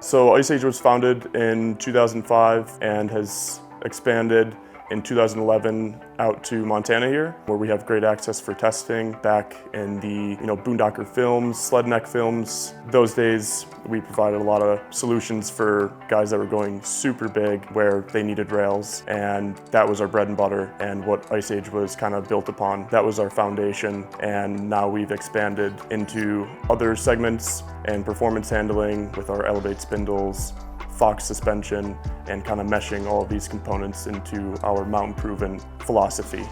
So Ice Age was founded in 2005 and has expanded in 2011 out to Montana here, where we have great access for testing. Back in the boondocker films, sled neck films, those days we provided a lot of solutions for guys that were going super big where they needed rails, and that was our bread and butter and what Ice Age was kind of built upon. That was our foundation, and now we've expanded into other segments and performance handling with our Elevate spindles, Fox suspension, and kind of meshing all of these components into our Mountain Proven philosophy.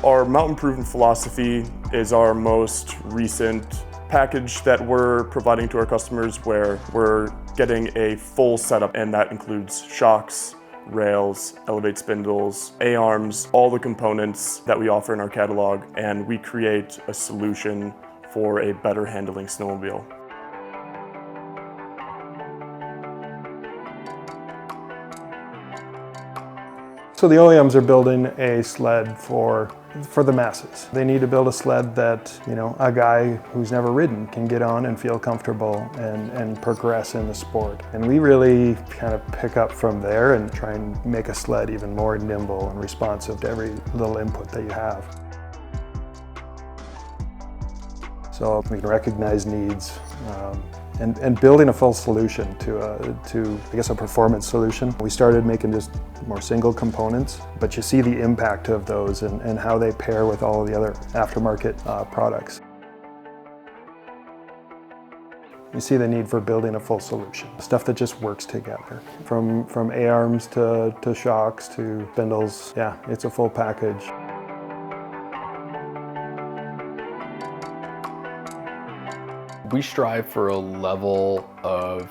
Our Mountain Proven philosophy is our most recent package that we're providing to our customers, where we're getting a full setup, and that includes shocks, rails, Elevate spindles, A-arms, all the components that we offer in our catalog, and we create a solution for a better handling snowmobile. So the OEMs are building a sled for the masses. They need to build a sled that, a guy who's never ridden can get on and feel comfortable and progress in the sport. And we really kind of pick up from there and try and make a sled even more nimble and responsive to every little input that you have. So we can recognize needs and building a full solution to I guess a performance solution. We started making just more single components, but you see the impact of those and how they pair with all of the other aftermarket products. You see the need for building a full solution, stuff that just works together. From A-arms to shocks to spindles, yeah, it's a full package. We strive for a level of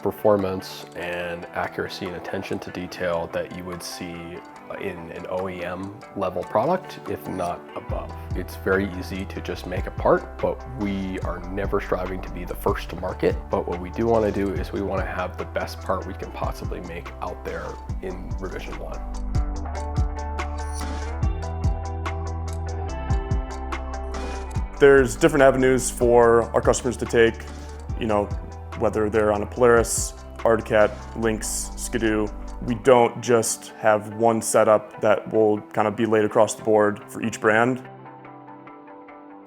performance and accuracy and attention to detail that you would see in an OEM level product, if not above. It's very easy to just make a part, but we are never striving to be the first to market. But what we do want to do is we want to have the best part we can possibly make out there in revision 1. There's different avenues for our customers to take, whether they're on a Polaris, Arctic Cat, Lynx, Skidoo. We don't just have one setup that will kind of be laid across the board for each brand.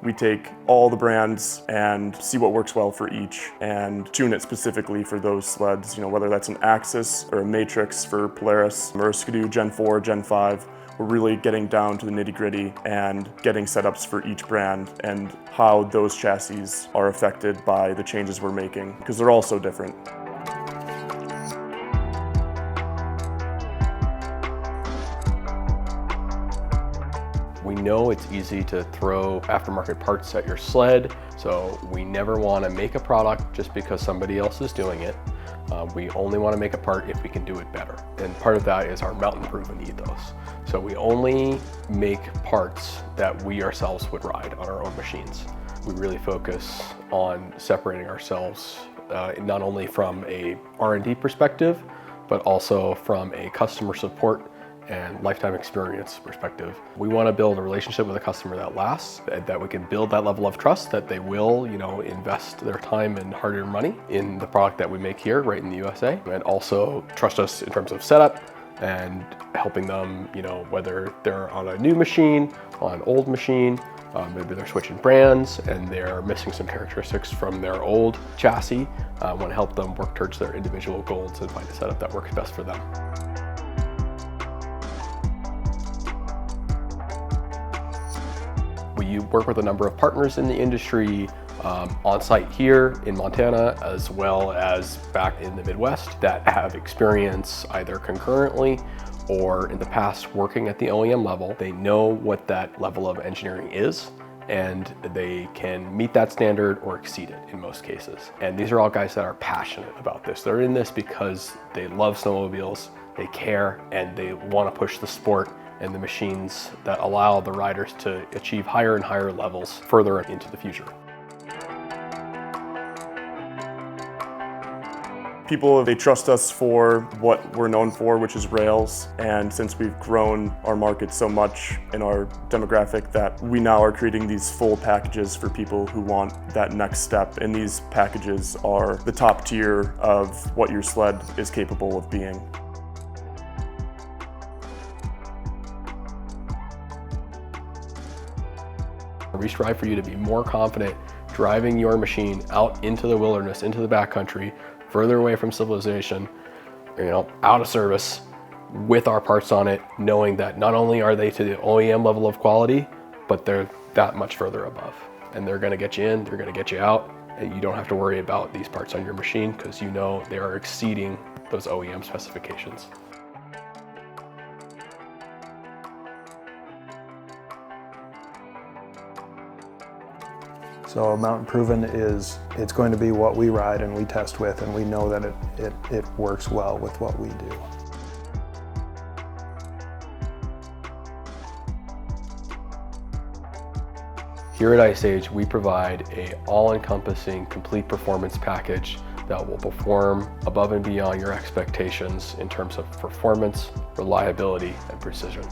We take all the brands and see what works well for each and tune it specifically for those sleds, whether that's an Axis or a Matrix for Polaris or a Skidoo Gen 4, Gen 5. We're really getting down to the nitty-gritty and getting setups for each brand and how those chassis are affected by the changes we're making, because they're all so different. We know it's easy to throw aftermarket parts at your sled, so we never want to make a product just because somebody else is doing it. We only want to make a part if we can do it better. And part of that is our Mountain Proven ethos. So we only make parts that we ourselves would ride on our own machines. We really focus on separating ourselves not only from a R&D perspective, but also from a customer support and lifetime experience perspective. We want to build a relationship with a customer that lasts, that we can build that level of trust that they will, invest their time and hard-earned money in the product that we make here right in the USA, and also trust us in terms of setup and helping them, whether they're on a new machine, on an old machine, maybe they're switching brands and they're missing some characteristics from their old chassis. I want to help them work towards their individual goals and find a setup that works best for them. We work with a number of partners in the industry on site here in Montana, as well as back in the Midwest, that have experience either concurrently or in the past working at the OEM level. They know what that level of engineering is, and they can meet that standard or exceed it in most cases. And these are all guys that are passionate about this. They're in this because they love snowmobiles, they care, and they want to push the sport and the machines that allow the riders to achieve higher and higher levels further into the future. People, they trust us for what we're known for, which is rails. And since we've grown our market so much in our demographic, that we now are creating these full packages for people who want that next step. And these packages are the top tier of what your sled is capable of being. We strive for you to be more confident driving your machine out into the wilderness, into the backcountry, further away from civilization, out of service, with our parts on it, knowing that not only are they to the OEM level of quality, but they're that much further above. And they're gonna get you in, they're gonna get you out, and you don't have to worry about these parts on your machine because you know they are exceeding those OEM specifications. So Mountain Proven it's going to be what we ride and we test with, and we know that it works well with what we do. Here at Ice Age, we provide an all-encompassing complete performance package that will perform above and beyond your expectations in terms of performance, reliability, and precision.